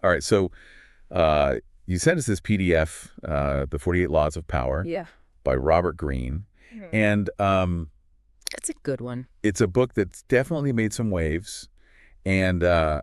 All right, so you sent us this PDF, The 48 Laws of Power Yeah. by Robert Greene. Mhm. And That's a good one. it's a book that's definitely made some waves. And I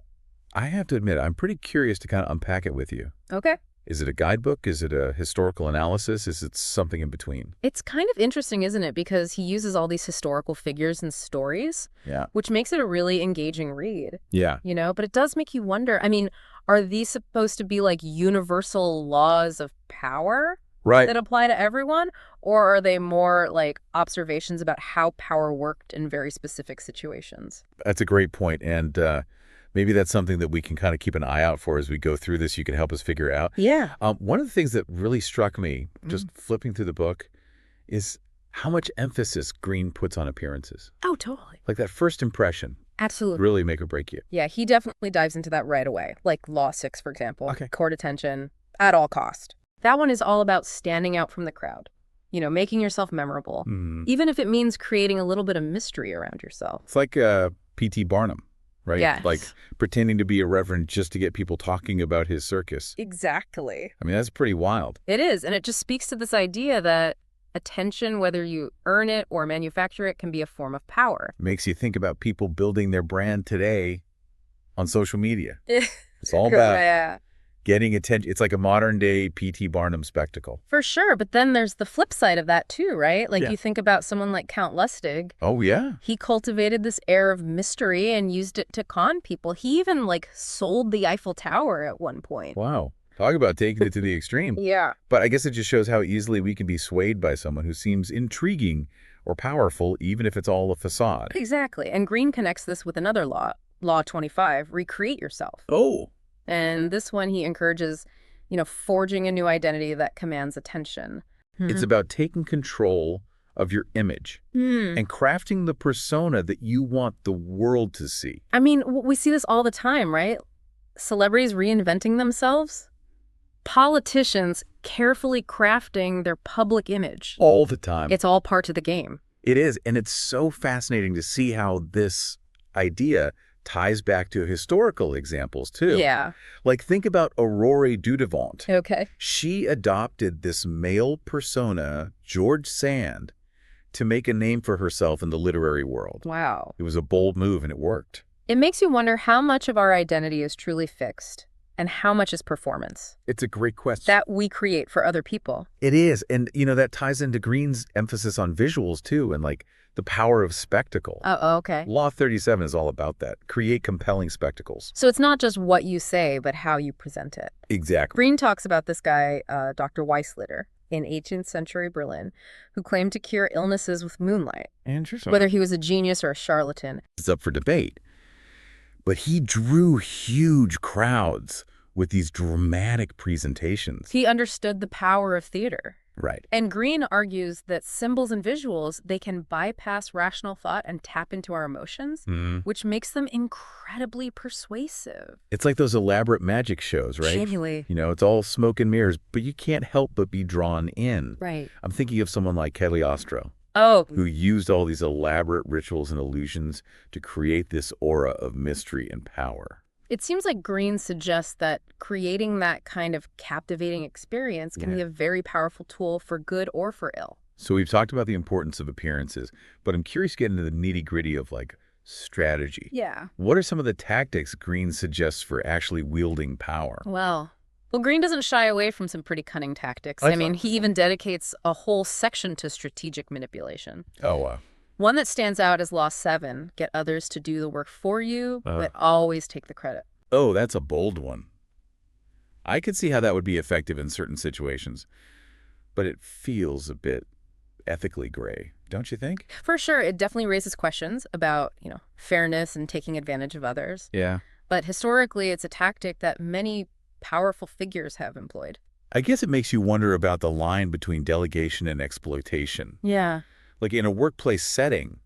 have to admit, I'm pretty curious to kind of unpack it with you. Okay. Is it a guidebook? Is it a historical analysis? Is it something in between? It's kind of interesting, isn't it? Because he uses all these historical figures and stories, Yeah. which makes it a really engaging read, Yeah. but it does make you wonder. I mean, are these supposed to be like universal laws of power Right. that apply to everyone? Or are they more like observations about how power worked in very specific situations? That's a great point. And maybe that's something that we can kind of keep an eye out for as we go through this. You can help us figure out. Yeah. One of the things that really struck me, just flipping through the book, is how much emphasis Greene puts on appearances. Oh, totally. Like that first impression Absolutely. really make or break you. Yeah, he definitely dives into that right away. Like Law 6, for example. Okay. Court attention at all cost. That one is all about standing out from the crowd. Making yourself memorable. Even if it means creating a little bit of mystery around yourself. It's like P.T. Barnum, right? Yes. Like pretending to be a reverend just to get people talking about his circus. Exactly. I mean, that's pretty wild. It is, and it just speaks to this idea that attention, whether you earn it or manufacture it, can be a form of power. Makes you think about people building their brand today on social media. It's all about Yeah. getting attention. It's like a modern day P.T. Barnum spectacle. For sure, but then there's the flip side of that too, right? Like Yeah. you think about someone like Count Lustig. Oh, yeah. He cultivated this air of mystery and used it to con people. He even sold the Eiffel Tower at one point. Wow. Talk about taking it to the extreme. Yeah. But I guess it just shows how easily we can be swayed by someone who seems intriguing or powerful, even if it's all a facade. Exactly. And Greene connects this with another law, Law 25, recreate yourself. Oh. And this one he encourages, forging a new identity that commands attention. It's about taking control of your image and crafting the persona that you want the world to see. I mean, we see this all the time, right? Celebrities reinventing themselves. Politicians carefully crafting their public image. All the time. It's all part of the game. It is. And it's so fascinating to see how this idea ties back to historical examples, too. Yeah. Like, think about Aurore Dudevant. Okay. She adopted this male persona, George Sand, to make a name for herself in the literary world. Wow. It was a bold move, and it worked. It makes you wonder how much of our identity is truly fixed and how much is performance It's a great question. that we create for other people. It is. And, that ties into Greene's emphasis on visuals, too, and, the power of spectacle. Oh, okay. Law 37 is all about that. Create compelling spectacles. So it's not just what you say, but how you present it. Exactly. Greene talks about this guy, Dr. Weisslitter, in 18th century Berlin, who claimed to cure illnesses with moonlight, Interesting. whether he was a genius or a charlatan. It's up for debate. But he drew huge crowds with these dramatic presentations. He understood the power of theater. Right. And Greene argues that symbols and visuals, they can bypass rational thought and tap into our emotions, which makes them incredibly persuasive. It's like those elaborate magic shows, right? Genuinely. It's all smoke and mirrors, but you can't help but be drawn in. Right. I'm thinking of someone like Cagliostro, Oh, who used all these elaborate rituals and illusions to create this aura of mystery and power. it seems like Greene suggests that creating that kind of captivating experience can be a very powerful tool for good or for ill. So we've talked about the importance of appearances, but I'm curious to get into the nitty-gritty of strategy. Yeah. What are some of the tactics Greene suggests for actually wielding power? Well, Greene doesn't shy away from some pretty cunning tactics. I mean, he even dedicates a whole section to strategic manipulation. Oh, wow. One that stands out is Law 7, get others to do the work for you, but always take the credit. Oh, that's a bold one. I could see how that would be effective in certain situations, but it feels a bit ethically gray, don't you think? For sure, it definitely raises questions about, fairness and taking advantage of others. Yeah. But historically, it's a tactic that many powerful figures have employed. I guess it makes you wonder about the line between delegation and exploitation. Yeah. Like in a workplace setting,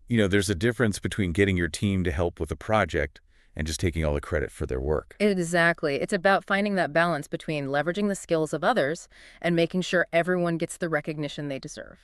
there's a difference between getting your team to help with a project and just taking all the credit for their work. Exactly. It's about finding that balance between leveraging the skills of others and making sure everyone gets the recognition they deserve.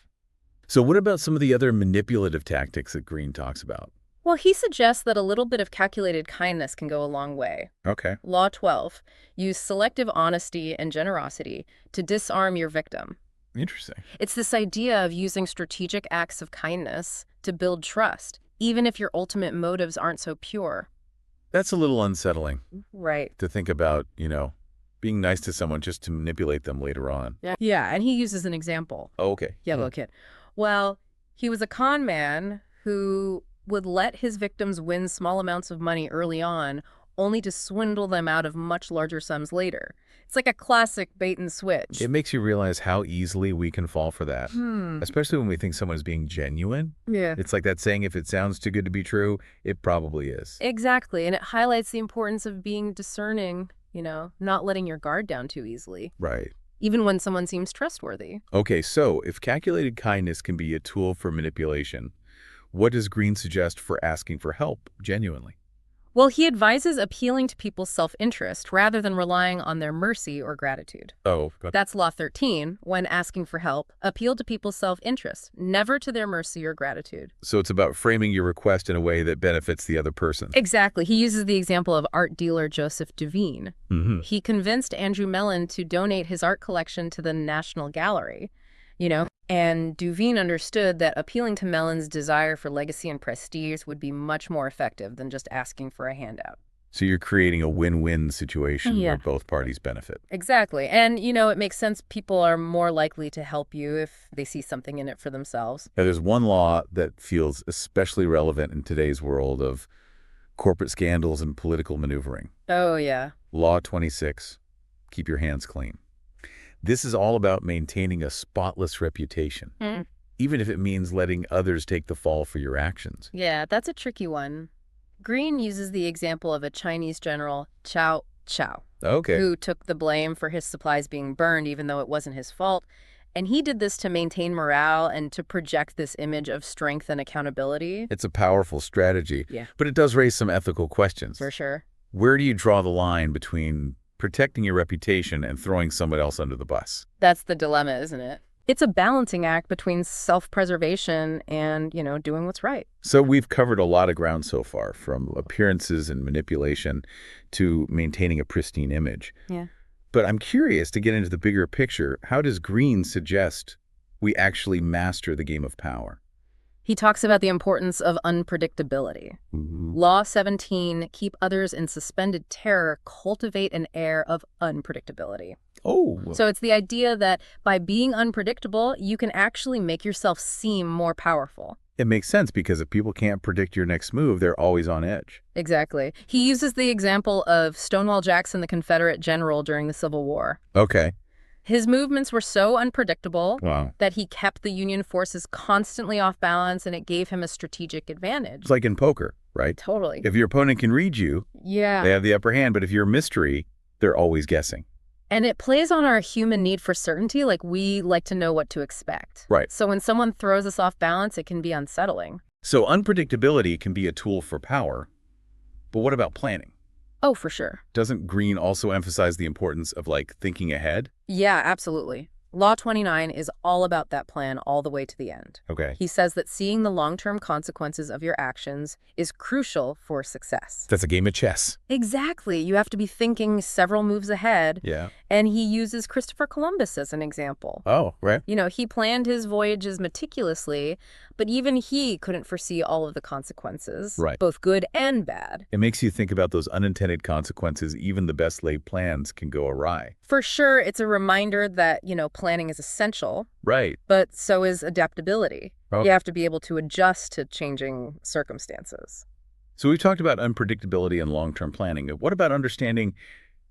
So what about some of the other manipulative tactics that Greene talks about? Well, he suggests that a little bit of calculated kindness can go a long way. Okay. Law 12, use selective honesty and generosity to disarm your victim. Interesting. It's this idea of using strategic acts of kindness to build trust, even if your ultimate motives aren't so pure. That's a little unsettling Right. to think about, being nice to someone just to manipulate them later on. Yeah, and he uses an example. Oh, okay. Yellow kid. Well, he was a con man who would let his victims win small amounts of money early on, only to swindle them out of much larger sums later. It's like a classic bait and switch. It makes you realize how easily we can fall for that, especially when we think someone is being genuine. Yeah. It's like that saying, if it sounds too good to be true, it probably is. Exactly, and it highlights the importance of being discerning, not letting your guard down too easily, Right. even when someone seems trustworthy. Okay, so if calculated kindness can be a tool for manipulation, what does Greene suggest for asking for help genuinely? Well, he advises appealing to people's self-interest rather than relying on their mercy or gratitude. Oh, got That's Law 13. When asking for help, appeal to people's self-interest, never to their mercy or gratitude. So it's about framing your request in a way that benefits the other person. Exactly. He uses the example of art dealer Joseph Duveen. Mm-hmm. He convinced Andrew Mellon to donate his art collection to the National Gallery, and Duveen understood that appealing to Mellon's desire for legacy and prestige would be much more effective than just asking for a handout. So you're creating a win-win situation Yeah. where both parties benefit. Exactly. And, it makes sense people are more likely to help you if they see something in it for themselves. Now, there's one law that feels especially relevant in today's world of corporate scandals and political maneuvering. Oh, yeah. Law 26, keep your hands clean. This is all about maintaining a spotless reputation, even if it means letting others take the fall for your actions. Yeah, that's a tricky one. Greene uses the example of a Chinese general, Cao Cao, Okay. who took the blame for his supplies being burned even though it wasn't his fault. And he did this to maintain morale and to project this image of strength and accountability. It's a powerful strategy, Yeah. but it does raise some ethical questions. For sure. Where do you draw the line between protecting your reputation and throwing someone else under the bus? That's the dilemma, isn't it? It's a balancing act between self-preservation and, doing what's right. So we've covered a lot of ground so far, from appearances and manipulation to maintaining a pristine image. Yeah. But I'm curious to get into the bigger picture. How does Greene suggest we actually master the game of power? He talks about the importance of unpredictability. Law 17, keep others in suspended terror, cultivate an air of unpredictability. Oh. So it's the idea that by being unpredictable, you can actually make yourself seem more powerful. It makes sense, because if people can't predict your next move, they're always on edge. Exactly. He uses the example of Stonewall Jackson, the Confederate general during the Civil War. Okay. His movements were so unpredictable Wow. that he kept the Union forces constantly off balance, and it gave him a strategic advantage. It's like in poker, right? Totally. If your opponent can read you, Yeah. they have the upper hand. But if you're a mystery, they're always guessing. And it plays on our human need for certainty, like we like to know what to expect. Right. So when someone throws us off balance, it can be unsettling. So unpredictability can be a tool for power. But what about planning? Oh, for sure. Doesn't Greene also emphasize the importance of, thinking ahead? Yeah, absolutely. Law 29 is all about that plan all the way to the end. Okay. He says that seeing the long-term consequences of your actions is crucial for success. That's a game of chess. Exactly. You have to be thinking several moves ahead. Yeah. And he uses Christopher Columbus as an example. Oh, right. He planned his voyages meticulously, but even he couldn't foresee all of the consequences, Right. both good and bad. It makes you think about those unintended consequences. Even the best laid plans can go awry. For sure, it's a reminder that, planning is essential, Right. but so is adaptability. Oh. You have to be able to adjust to changing circumstances. So we've talked about unpredictability and long-term planning. What about understanding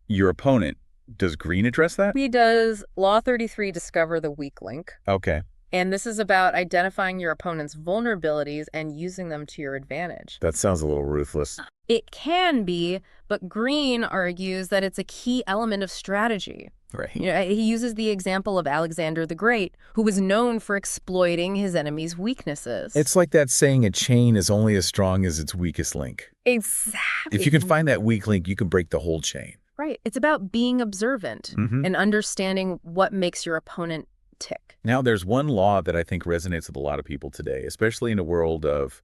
your opponent? Does Greene address that? He does Law 33, discover the weak link. Okay. And this is about identifying your opponent's vulnerabilities and using them to your advantage. That sounds a little ruthless. It can be, but Greene argues that it's a key element of strategy. Right. He uses the example of Alexander the Great, who was known for exploiting his enemy's weaknesses. It's like that saying, a chain is only as strong as its weakest link. Exactly. If you can find that weak link, you can break the whole chain. Right. It's about being observant and understanding what makes your opponent tick. Now, there's one law that I think resonates with a lot of people today, especially in a world of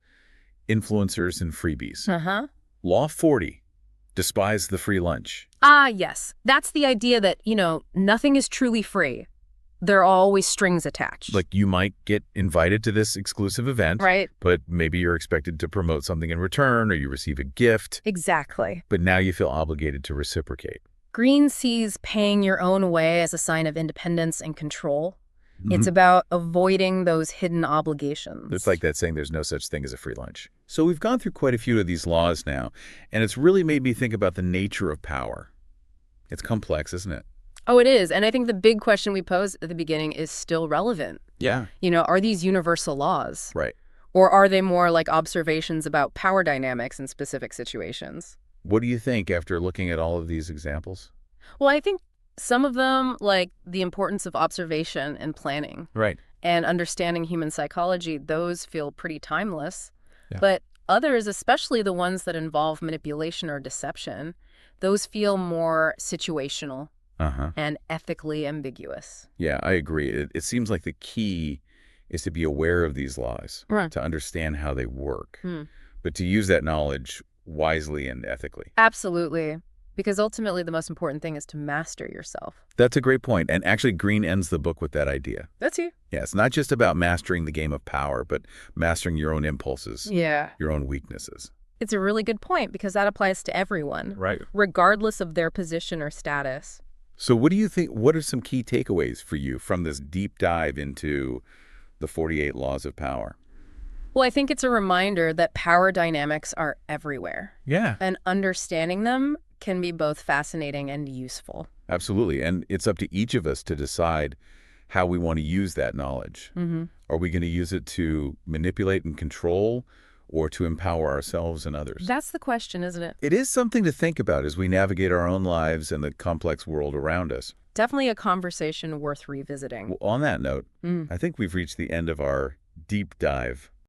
influencers and freebies. Uh-huh. Law 40, despise the free lunch. Ah, yes. That's the idea that, nothing is truly free. There are always strings attached. Like you might get invited to this exclusive event, Right. but maybe you're expected to promote something in return or you receive a gift, Exactly. but now you feel obligated to reciprocate. Greene sees paying your own way as a sign of independence and control. It's Mhm. about avoiding those hidden obligations. It's like that saying there's no such thing as a free lunch. So we've gone through quite a few of these laws now, and it's really made me think about the nature of power. It's complex, isn't it? Oh, it is. And I think the big question we posed at the beginning is still relevant. Yeah. Are these universal laws? Right. Or are they more like observations about power dynamics in specific situations? What do you think after looking at all of these examples? Well, I think some of them, like the importance of observation and planning Right. and understanding human psychology, those feel pretty timeless. Yeah. But others, especially the ones that involve manipulation or deception, those feel more situational Uh-huh. and ethically ambiguous. Yeah, I agree. It seems like the key is to be aware of these laws, Right. to understand how they work, Hmm. but to use that knowledge wisely and ethically. Absolutely. Because ultimately, the most important thing is to master yourself. That's a great point. And actually, Greene ends the book with that idea. That's you. Yeah, it's not just about mastering the game of power, but mastering your own impulses, Yeah. your own weaknesses. It's a really good point because that applies to everyone, Right. regardless of their position or status. So what do you think, what are some key takeaways for you from this deep dive into the 48 laws of power? Well, I think it's a reminder that power dynamics are everywhere, Yeah, and understanding them can be both fascinating and useful. absolutely. And it's up to each of us to decide how we want to use that knowledge. Mm-hmm. Are we going to use it to manipulate and control or to empower ourselves and others? That's the question, isn't it? It is something to think about as we navigate our own lives and the complex world around us. Definitely a conversation worth revisiting. Well, on that note, Mm. I think we've reached the end of our deep dive